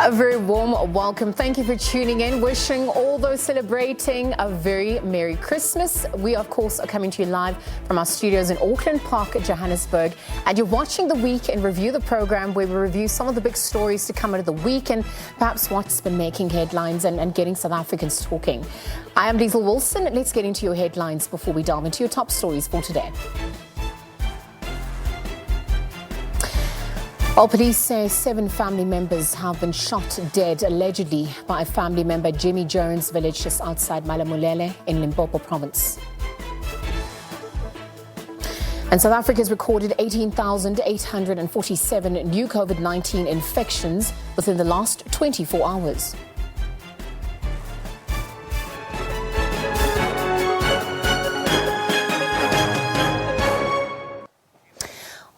A very warm welcome. Thank you for tuning in. Wishing all those celebrating a very Merry Christmas. We, of course, are coming to you live from our studios in Auckland Park, Johannesburg. And you're watching The Week in Review, the program where we review some of the big stories to come out of the week and perhaps what's been making headlines and getting South Africans talking. I am Liesl Wilson. Let's get into your headlines before we delve into your top stories for today. Well, police say 7 family members have been shot dead, allegedly by a family member at Jimmy Jones village just outside Malamulele in Limpopo province. And South Africa has recorded 18,847 new COVID-19 infections within the last 24 hours.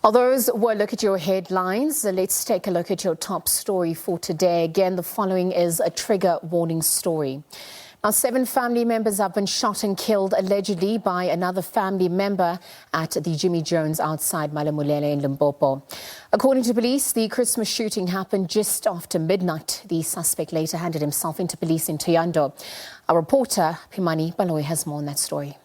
Well, those were a look at your headlines. Let's take a look at your top story for today. Again, the following is a trigger warning story. Now, 7 family members have been shot and killed allegedly by another family member at the Jimmy Jones outside Malamulele in Limpopo. According to police, the Christmas shooting happened just after midnight. The suspect later handed himself into police in Thohoyandou. Our reporter, Pimani Baloyi, has more on that story.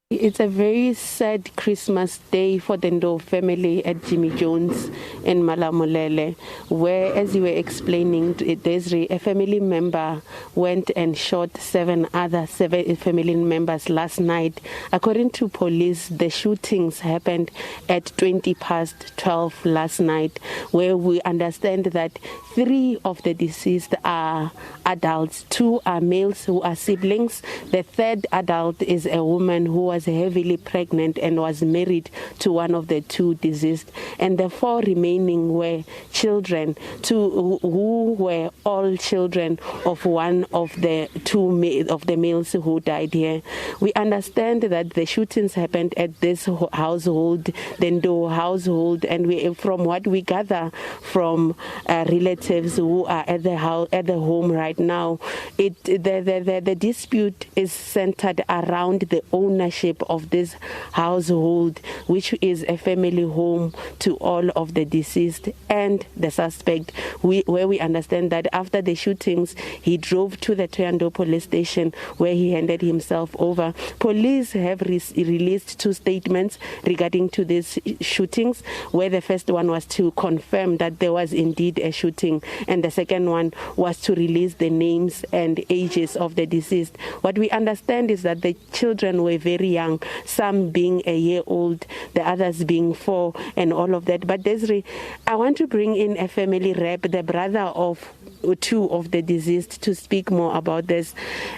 It's a very sad Christmas day for the Ndo family at Jimmy Jones in Malamulele, where, as you were explaining, Desiree, a family member went and shot 7 other family members last night. According to police, the shootings happened at 12:20 last night, where we understand that 3 of the deceased are adults, 2 are males who are siblings. The 3rd adult is a woman who was heavily pregnant and was married to one of the 2 deceased, and the 4 remaining were children, who were all children of one of the 2 of the males who died here. We understand that the shootings happened at this household, the Ndo household, and from what we gather from relatives who are at the home right now, the dispute is centered around the ownership of this household, which is a family home to all of the deceased and the suspect, where we understand that after the shootings, he drove to the Thohoyandou police station where he handed himself over. Police have released 2 statements regarding to these shootings, where the first one was to confirm that there was indeed a shooting, and the second one was to release the names and ages of the deceased. What we understand is that the children were very young, some being a year old, the others being 4, and all of that. But Desiree, I want to bring in a family rep, the brother of 2 of the deceased, to speak more about this,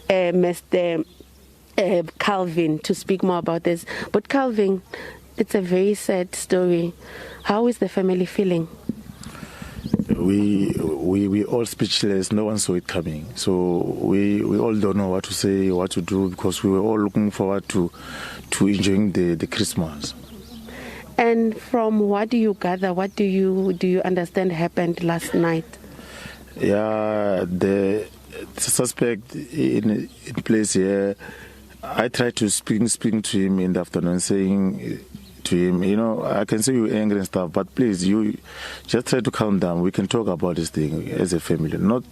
Mr. Calvin, to speak more about this. But Calvin, it's a very sad story. How is the family feeling? We all speechless. No one saw it coming. So we all don't know what to say, what to do, because we were all looking forward to enjoying the Christmas. And from what do you gather, what do you understand happened last night? Yeah, the suspect in place here, I tried to speak to him in the afternoon, saying to him, I can see you're angry and stuff, but please, you just try to calm down. We can talk about this thing as a family, not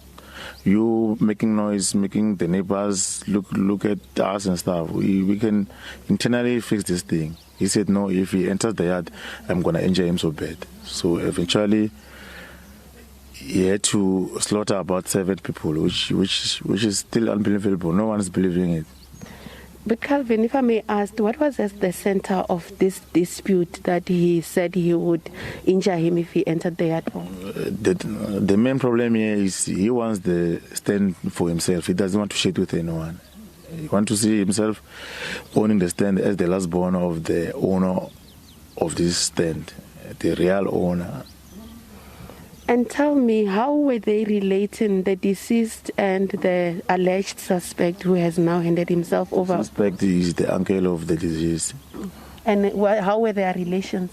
you making noise, making the neighbors look at us and stuff. We can internally fix this thing. He said, no, if he enters the yard, I'm going to injure him so bad. So eventually, he had to slaughter about 7 people, which is still unbelievable. No one is believing it. But Calvin, if I may ask, what was at the center of this dispute that he said he would injure him if he entered the yard? The main problem here is he wants the stand for himself. He doesn't want to share it with anyone. He wants to see himself owning the stand as the last born of the owner of this stand, the real owner. And tell me, how were they relating, the deceased and the alleged suspect who has now handed himself over? The suspect is the uncle of the deceased. And how were their relations?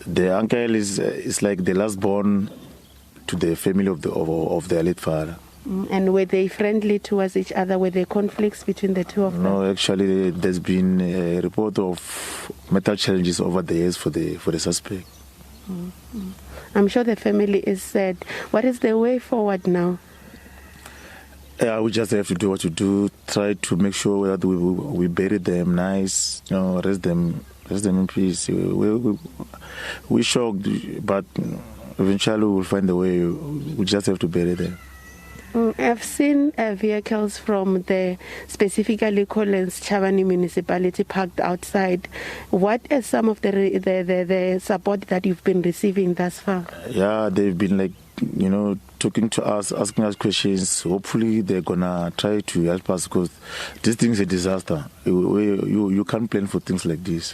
The uncle is like the last born to the family of the late father. And were they friendly towards each other? Were there conflicts between the 2 of them? No, actually, there's been a report of mental challenges over the years for the suspect. Mm-hmm. I'm sure the family is sad. What is the way forward now? Yeah, we just have to do what we do. Try to make sure that we bury them nice, rest them in peace. We shocked, but eventually we'll find a way. We just have to bury them. I've seen vehicles from the specifically Collins Chavani municipality parked outside. What is some of the support that you've been receiving thus far? Yeah, they've been talking to us, asking us questions. Hopefully they're gonna try to help us, because this thing is a disaster. You can't plan for things like this.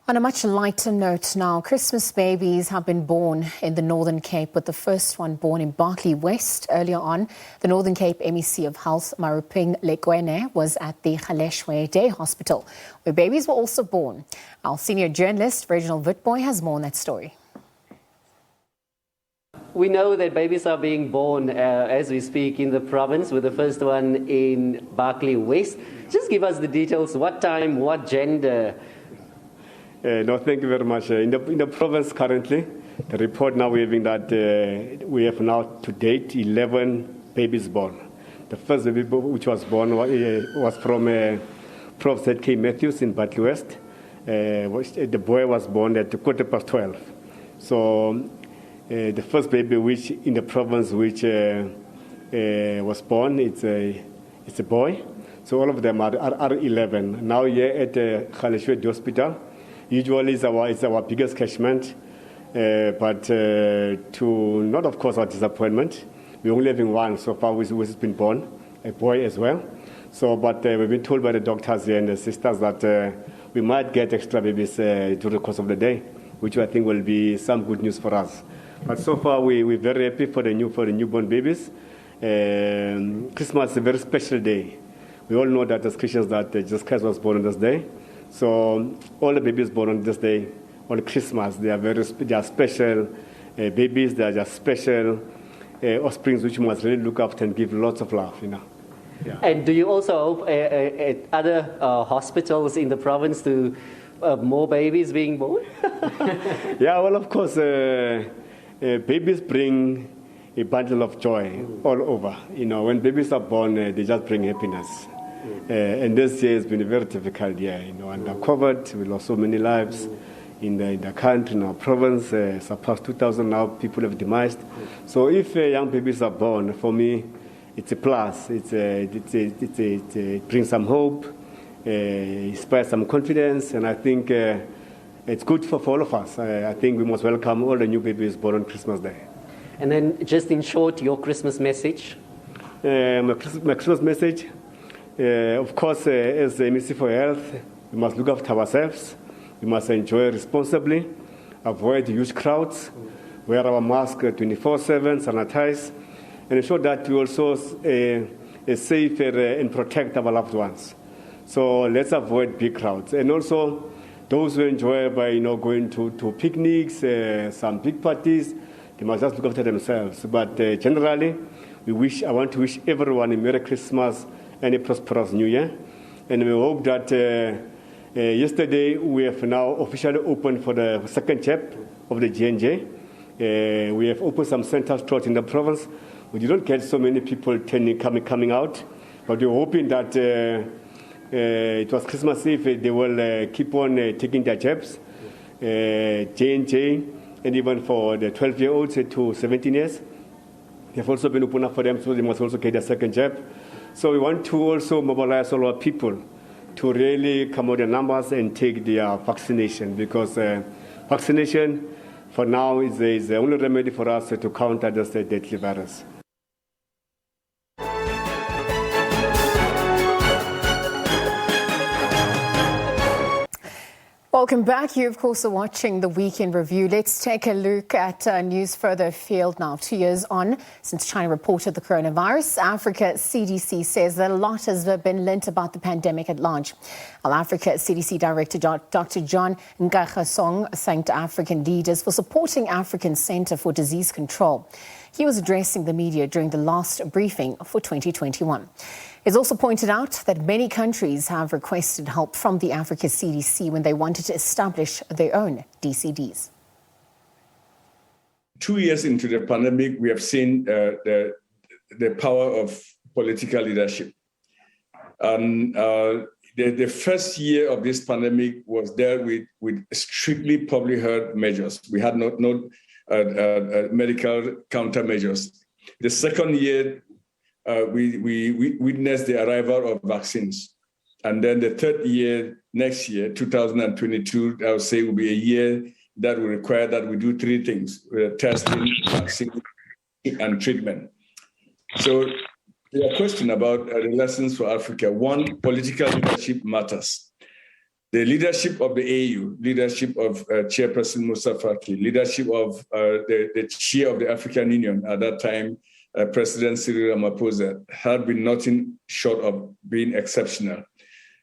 On a much lighter note now, Christmas babies have been born in the Northern Cape, with the first one born in Berkeley West. Earlier on, the Northern Cape MEC of Health, Maruping Lekwene, was at the Galeshwe Day Hospital, where babies were also born. Our senior journalist, Reginald Witboy, has more on that story. We know that babies are being born as we speak in the province, with the first one in Berkeley West. Just give us the details. What time, what gender? No, thank you very much. In the province currently, the report now we're having that we have now to date 11 babies born. The first baby which was born was from Prof. Z.K. Matthews in Berkeley West. The boy was born at 12:15. So the first baby which in the province which was born, it's a boy. So all of them are 11. Now here at the Galeshwe Hospital, usually it's our biggest catchment, but to not of course our disappointment, we're only having one so far which has been born, a boy as well. So, but we've been told by the doctors here and the sisters that we might get extra babies during the course of the day, which I think will be some good news for us. But so far we're very happy for the newborn babies. Christmas is a very special day. We all know that as Christians that Jesus Christ was born on this day. So all the babies born on this day, on Christmas, they are special babies. They are just special offsprings which we must really look after and give lots of love. Yeah. And do you also hope at other hospitals in the province to more babies being born? Yeah, well, of course, babies bring a bundle of joy all over. When babies are born, they just bring happiness. And this year has been a very difficult year. Under COVID, we lost so many lives in the country, in our province. Surpassed 2,000 now, people have demised. So if young babies are born, for me, it's a plus. It brings some hope, inspires some confidence, and I think it's good for all of us. I think we must welcome all the new babies born on Christmas Day. And then, just in short, your Christmas message? My Christmas message, of course, as the Ministry for Health, we must look after ourselves. We must enjoy responsibly, avoid huge crowds, wear our mask 24/7, sanitize, and ensure that we also save and protect our loved ones. So let's avoid big crowds. And also, those who enjoy by going to picnics, some big parties, they must just look after themselves. But generally, I want to wish everyone a Merry Christmas and a prosperous New Year. And we hope that yesterday we have now officially opened for the second chapter of the G&J. We have opened some centers throughout in the province. We didn't get so many people coming out, but we're hoping that it was Christmas Eve, they will keep on taking their jabs, J&J, and even for the 12-year-olds to 17 years. They've also been opened up for them, so they must also get their second jab. So we want to also mobilize all our people to really come out in numbers and take their vaccination, because vaccination for now is the only remedy for us to counter this deadly virus. Welcome back. You, of course, are watching the Weekend Review. Let's take a look at news further afield now. 2 years on since China reported the coronavirus, Africa CDC says that a lot has been learnt about the pandemic at large. Africa CDC Director Dr. John Nkachasong thanked African leaders for supporting African Center for Disease Control. He was addressing the media during the last briefing for 2021. He's also pointed out that many countries have requested help from the Africa CDC when they wanted to establish their own DCDs. 2 years into the pandemic, we have seen the power of political leadership. And the first year of this pandemic was dealt with strictly public health measures. We had no medical countermeasures. The second year, we witnessed the arrival of vaccines. And then the third year, next year, 2022, I would say will be a year that will require that we do three things: testing, vaccine, and treatment. So the question about the lessons for Africa: one, political leadership matters. The leadership of the AU, leadership of Chairperson Moussa Faki, leadership of the chair of the African Union at that time, President Cyril Ramaphosa, have been nothing short of being exceptional.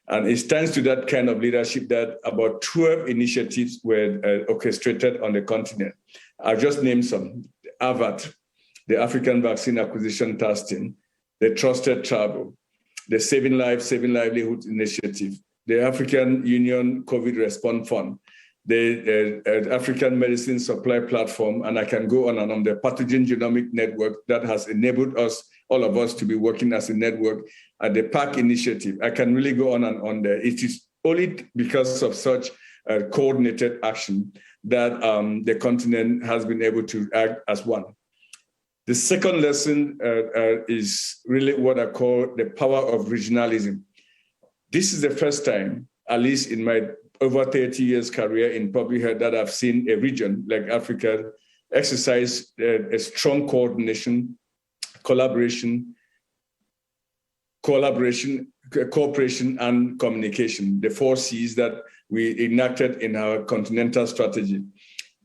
And it stands to that kind of leadership that about 12 initiatives were orchestrated on the continent. I've just named some: AVAT, the African Vaccine Acquisition Testing, the Trusted Travel, the Saving Lives, Saving Livelihood Initiative, the African Union COVID Response Fund, the African Medicine Supply Platform, and I can go on and on, the Pathogen Genomic Network that has enabled us, all of us, to be working as a network, and the PAC initiative. I can really go on and on there. It is only because of such coordinated action that the continent has been able to act as one. The second lesson is really what I call the power of regionalism. This is the first time, at least in my over 30 years career in public health, that I've seen a region like Africa exercise a strong coordination, cooperation, and communication, the 4 C's that we enacted in our continental strategy.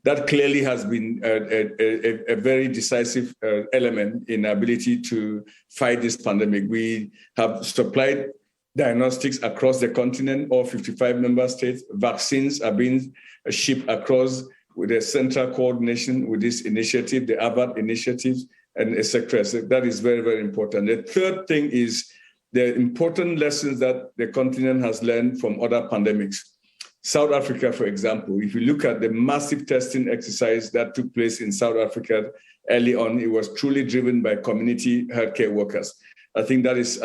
That clearly has been a very decisive element in our ability to fight this pandemic. We have supplied diagnostics across the continent, all 55 member states. Vaccines are being shipped across with a central coordination with this initiative, the AVAT initiatives, and et cetera. So that is very, very important. The third thing is the important lessons that the continent has learned from other pandemics. South Africa, for example, if you look at the massive testing exercise that took place in South Africa early on, it was truly driven by community healthcare workers. I think that is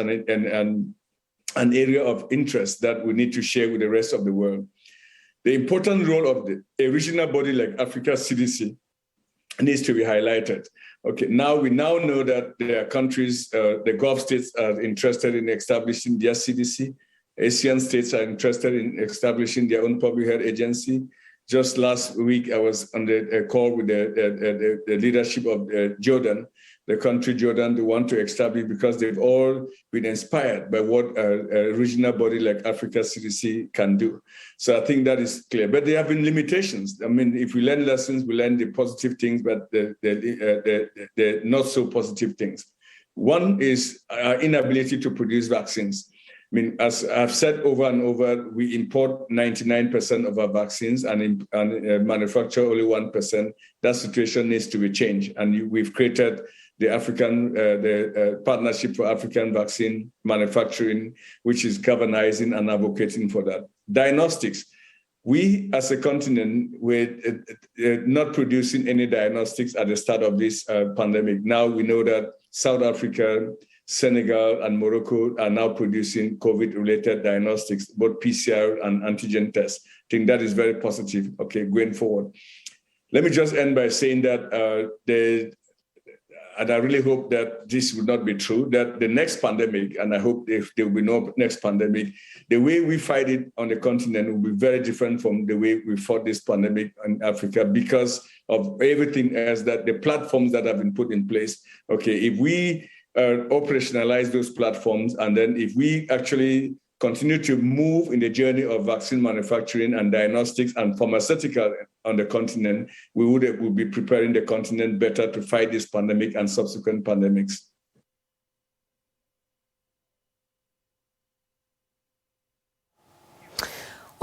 an area of interest that we need to share with the rest of the world. The important role of a regional body like Africa CDC needs to be highlighted. Okay, we now know that there are countries, the Gulf states are interested in establishing their CDC. Asian states are interested in establishing their own public health agency. Just last week, I was on a call with the leadership of Jordan, the country Jordan. They want to establish because they've all been inspired by what a regional body like Africa CDC can do. So I think that is clear. But there have been limitations. I mean, if we learn lessons, we learn the positive things, but the not so positive things. One is our inability to produce vaccines. I mean, as I've said over and over, we import 99% of our vaccines and manufacture only 1%. That situation needs to be changed. And we've created the Partnership for African Vaccine Manufacturing, which is galvanizing and advocating for that. Diagnostics. We, as a continent, were not producing any diagnostics at the start of this pandemic. Now we know that South Africa, Senegal, and Morocco are now producing COVID-related diagnostics, both PCR and antigen tests. I think that is very positive, okay, going forward. Let me just end by saying that and I really hope that this will not be true, that the next pandemic, and I hope if there will be no next pandemic, the way we fight it on the continent will be very different from the way we fought this pandemic in Africa because of everything else, that the platforms that have been put in place. Okay, if we operationalize those platforms, and then if we actually continue to move in the journey of vaccine manufacturing and diagnostics and pharmaceutical on the continent, we will be preparing the continent better to fight this pandemic and subsequent pandemics.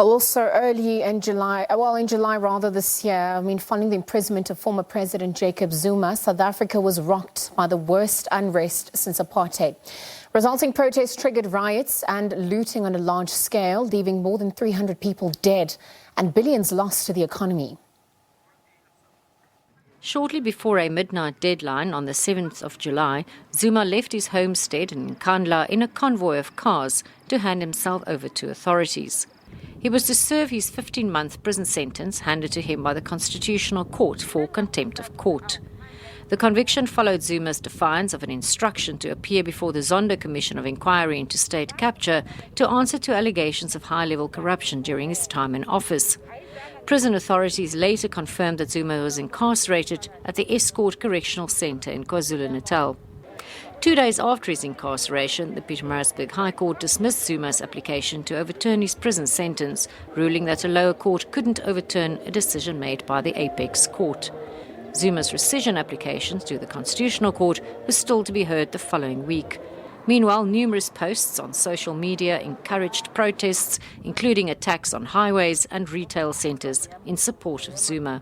Also early in July, this year, following the imprisonment of former President Jacob Zuma, South Africa was rocked by the worst unrest since apartheid. Resulting protests triggered riots and looting on a large scale, leaving more than 300 people dead and billions lost to the economy. Shortly before a midnight deadline on the 7th of July, Zuma left his homestead in Nkandla in a convoy of cars to hand himself over to authorities. He was to serve his 15-month prison sentence handed to him by the Constitutional Court for contempt of court. The conviction followed Zuma's defiance of an instruction to appear before the Zondo Commission of Inquiry into State Capture to answer to allegations of high-level corruption during his time in office. Prison authorities later confirmed that Zuma was incarcerated at the Escort Correctional Centre in KwaZulu-Natal. 2 days after his incarceration, the Pietermaritzburg High Court dismissed Zuma's application to overturn his prison sentence, ruling that a lower court couldn't overturn a decision made by the Apex Court. Zuma's rescission applications to the Constitutional Court was still to be heard the following week. Meanwhile, numerous posts on social media encouraged protests, including attacks on highways and retail centres in support of Zuma.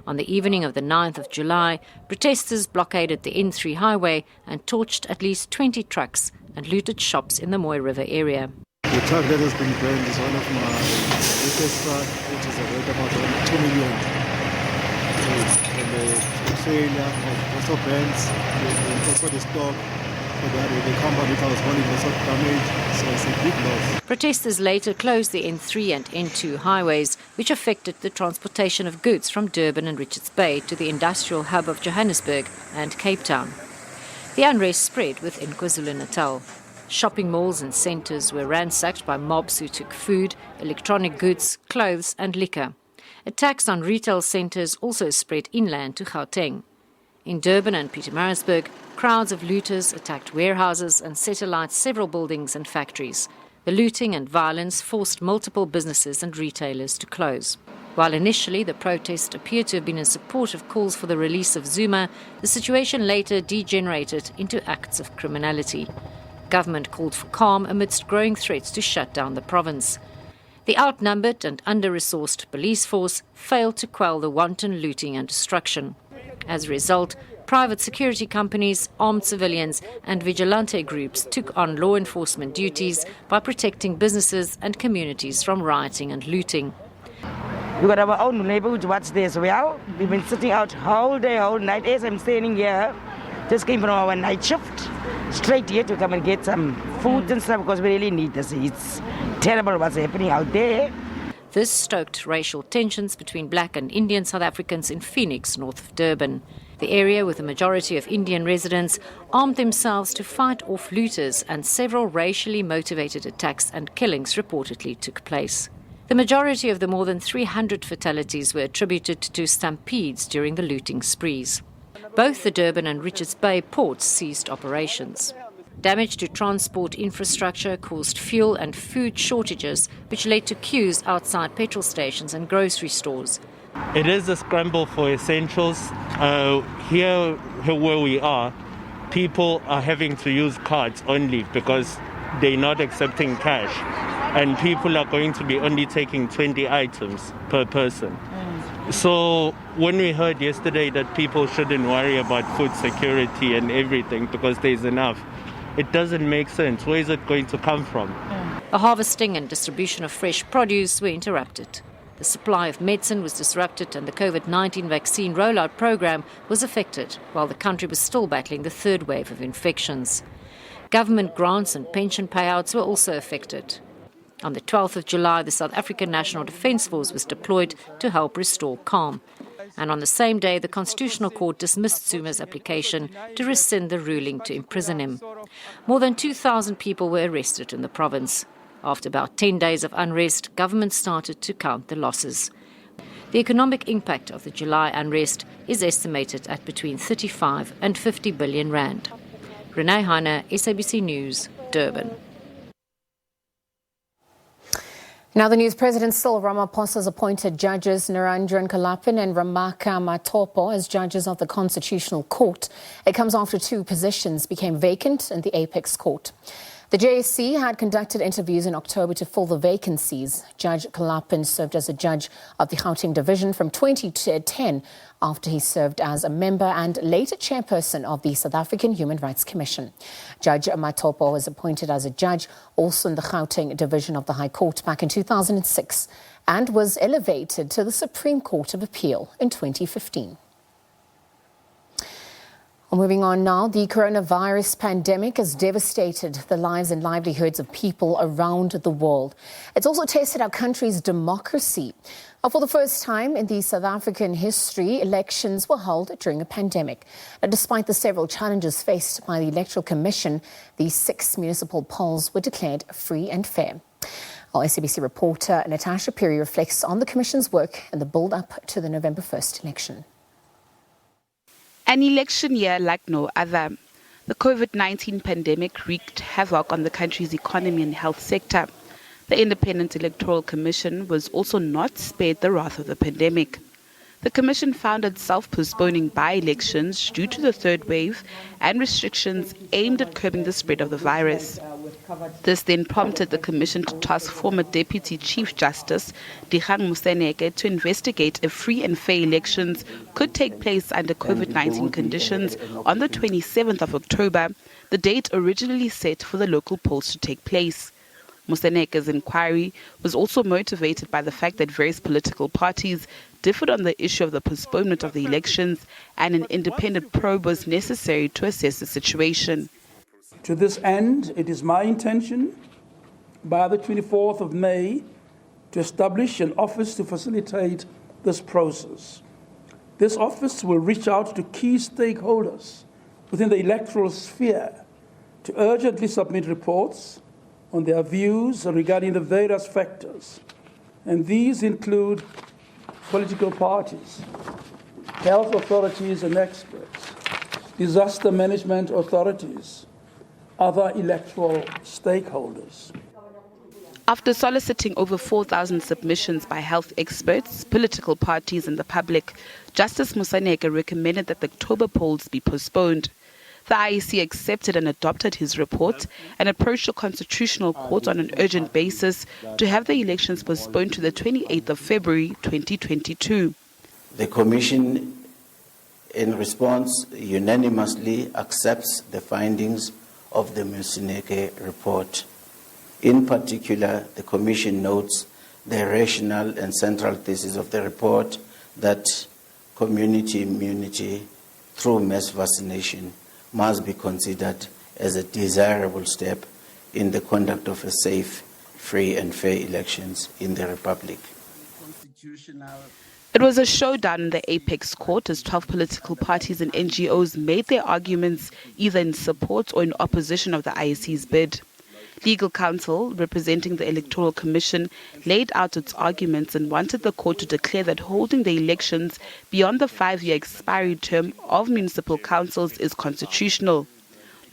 On the evening of the 9th of July, protesters blockaded the N3 highway and torched at least 20 trucks and looted shops in the Moy River area. The truck that has been burned is one of my biggest truck, which is worth about 2 million. And the trailer also burns, and also the stock. The company that was holding was also damaged, so it's a big loss. Protesters later closed the N3 and N2 highways, which affected the transportation of goods from Durban and Richards Bay to the industrial hub of Johannesburg and Cape Town. The unrest spread within KwaZulu-Natal. Shopping malls and centres were ransacked by mobs who took food, electronic goods, clothes and liquor. Attacks on retail centres also spread inland to Gauteng. In Durban and Pietermaritzburg, crowds of looters attacked warehouses and set alight several buildings and factories. The looting and violence forced multiple businesses and retailers to close. While initially the protest appeared to have been in support of calls for the release of Zuma, the situation later degenerated into acts of criminality. Government called for calm amidst growing threats to shut down the province. The outnumbered and under-resourced police force failed to quell the wanton looting and destruction. As a result, private security companies, armed civilians and vigilante groups took on law enforcement duties by protecting businesses and communities from rioting and looting. We've got our own neighborhood watch there as well. We've been sitting out whole day, whole night. As I'm standing here, just came from our night shift, straight here to come and get some food and stuff because we really need this. It's terrible what's happening out there. This stoked racial tensions between black and Indian South Africans in Phoenix, north of Durban. The area, with a majority of Indian residents, armed themselves to fight off looters, and several racially motivated attacks and killings reportedly took place. The majority of the more than 300 fatalities were attributed to stampedes during the looting sprees. Both the Durban and Richards Bay ports ceased operations. Damage to transport infrastructure caused fuel and food shortages, which led to queues outside petrol stations and grocery stores. It is a scramble for essentials. Here where we are, people are having to use cards only because they're not accepting cash. And people are going to be only taking 20 items per person. So when we heard yesterday that people shouldn't worry about food security and everything because there's enough, it doesn't make sense. Where is it going to come from? The harvesting and distribution of fresh produce were interrupted. The supply of medicine was disrupted and the COVID-19 vaccine rollout program was affected while the country was still battling the third wave of infections. Government grants and pension payouts were also affected. On the 12th of July, the South African National Defence Force was deployed to help restore calm. And on the same day, the Constitutional Court dismissed Zuma's application to rescind the ruling to imprison him. More than 2,000 people were arrested in the province. After about 10 days of unrest, government started to count the losses. The economic impact of the July unrest is estimated at between 35 and 50 billion rand. Renee Heine, SABC News, Durban. Now the news, President Cyril Ramaphosa has appointed judges Narendran Kalapin and Ramaka Matopo as judges of the Constitutional Court. It comes after two positions became vacant in the Apex Court. The JSC had conducted interviews in October to fill the vacancies. Judge Kalapin served as a judge of the Gauteng division from 2010 after he served as a member and later chairperson of the South African Human Rights Commission. Judge Matopo was appointed as a judge also in the Gauteng division of the High Court back in 2006 and was elevated to the Supreme Court of Appeal in 2015. Moving on now, the coronavirus pandemic has devastated the lives and livelihoods of people around the world. It's also tested our country's democracy. For the first time in the South African history, elections were held during a pandemic. Despite the several challenges faced by the Electoral Commission, the 6 municipal polls were declared free and fair. Our SABC reporter Natasha Piri reflects on the Commission's work in the build-up to the November 1st election. An election year like no other. The COVID-19 pandemic wreaked havoc on the country's economy and health sector. The Independent Electoral Commission was also not spared the wrath of the pandemic. The Commission found itself postponing by-elections due to the third wave and restrictions aimed at curbing the spread of the virus. This then prompted the Commission to task former Deputy Chief Justice Dikgang Moseneke to investigate if free and fair elections could take place under COVID-19 conditions on the 27th of October, the date originally set for the local polls to take place. Moseneke's inquiry was also motivated by the fact that various political parties differed on the issue of the postponement of the elections, and an independent probe was necessary to assess the situation. To this end, it is my intention by the 24th of May to establish an office to facilitate this process. This office will reach out to key stakeholders within the electoral sphere to urgently submit reports on their views regarding the various factors, and these include political parties, health authorities and experts, disaster management authorities, other electoral stakeholders. After soliciting over 4,000 submissions by health experts, political parties and the public, Justice Moseneke recommended that the October polls be postponed. The IEC accepted and adopted his report and approached the Constitutional Court on an urgent basis to have the elections postponed to the 28th of February 2022. The Commission, in response, unanimously accepts the findings of the Moseneke report. In particular, the Commission notes the rationale and central thesis of the report that community immunity through mass vaccination must be considered as a desirable step in the conduct of a safe, free and fair elections in the Republic. It was a showdown in the Apex Court as 12 political parties and NGOs made their arguments either in support or in opposition of the IEC's bid. Legal counsel representing the Electoral Commission laid out its arguments and wanted the court to declare that holding the elections beyond the 5-year expiry term of municipal councils is constitutional.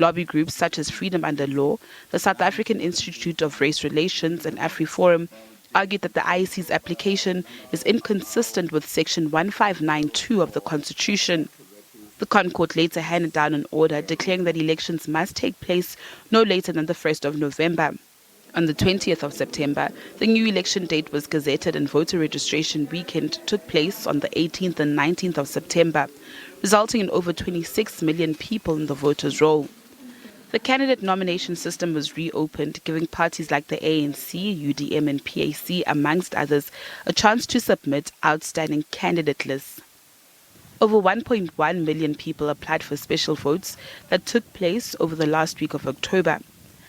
Lobby groups such as Freedom Under Law, the South African Institute of Race Relations and AfriForum argued that the IEC's application is inconsistent with Section 1592 of the Constitution. The ConCourt later handed down an order declaring that elections must take place no later than the 1st of November. On the 20th of September, the new election date was gazetted and voter registration weekend took place on the 18th and 19th of September, resulting in over 26 million people in the voters' roll. The candidate nomination system was reopened, giving parties like the ANC, UDM and PAC, amongst others, a chance to submit outstanding candidate lists. Over 1.1 million people applied for special votes that took place over the last week of October.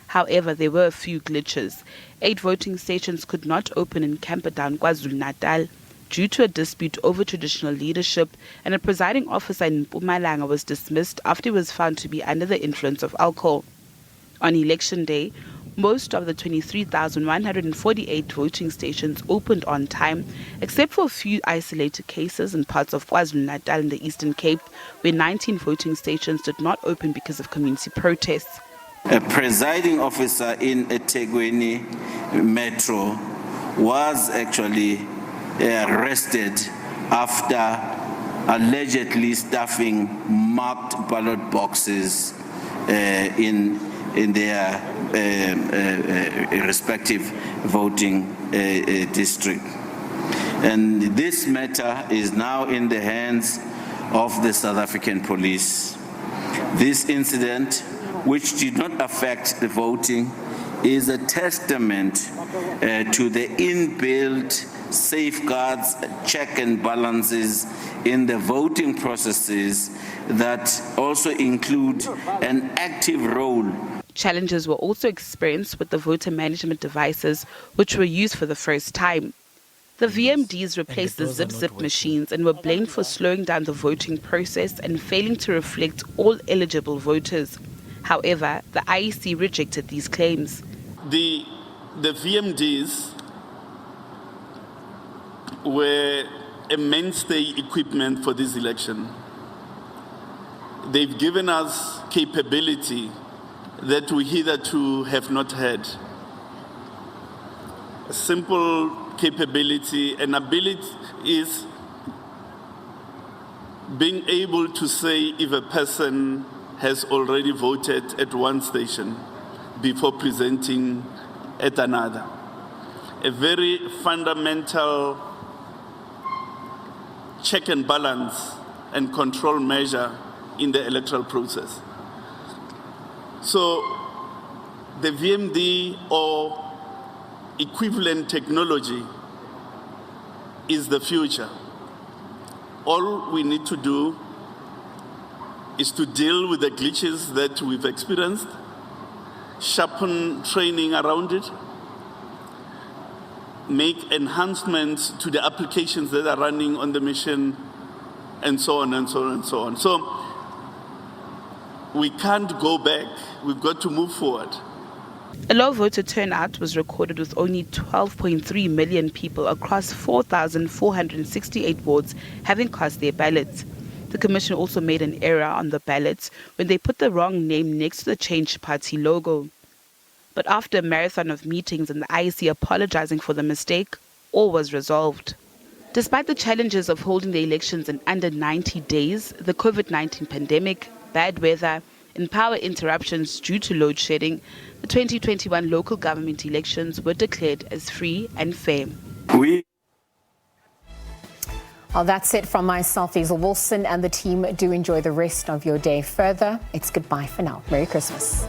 However, there were a few glitches. 8 voting stations could not open in Camperdown, KwaZulu-Natal, due to a dispute over traditional leadership, and a presiding officer in Mpumalanga was dismissed after he was found to be under the influence of alcohol. On election day, most of the 23,148 voting stations opened on time, except for a few isolated cases in parts of KwaZulu-Natal and the Eastern Cape, where 19 voting stations did not open because of community protests. A presiding officer in eThekwini Metro was actually arrested after allegedly stuffing marked ballot boxes in in their respective voting district. And this matter is now in the hands of the South African police. This incident, which did not affect the voting, is a testament to the inbuilt safeguards, check and balances in the voting processes that also include an active role. Challenges were also experienced with the voter management devices, which were used for the first time. The VMDs replaced the zip machines and were blamed for slowing down the voting process and failing to reflect all eligible voters. However, the IEC rejected these claims. The VMDs were a mainstay equipment for this election. They've given us capability that we hitherto have not had. A simple capability and ability is being able to say if a person has already voted at one station before presenting at another. A very fundamental check and balance and control measure in the electoral process. So the VMD or equivalent technology is the future. All we need to do is to deal with the glitches that we've experienced, sharpen training around it, make enhancements to the applications that are running on the machine, and so on and so on and so on. So we can't go back. We've got to move forward. A low voter turnout was recorded with only 12.3 million people across 4,468 wards having cast their ballots. The Commission also made an error on the ballots when they put the wrong name next to the Change Party logo. But after a marathon of meetings and the IEC apologizing for the mistake, all was resolved. Despite the challenges of holding the elections in under 90 days, the COVID-19 pandemic, bad weather, and power interruptions due to load shedding, the 2021 local government elections were declared as free and fair. Well, that's it from myself, Hazel Wilson, and the team. Do enjoy the rest of your day further. It's goodbye for now. Merry Christmas.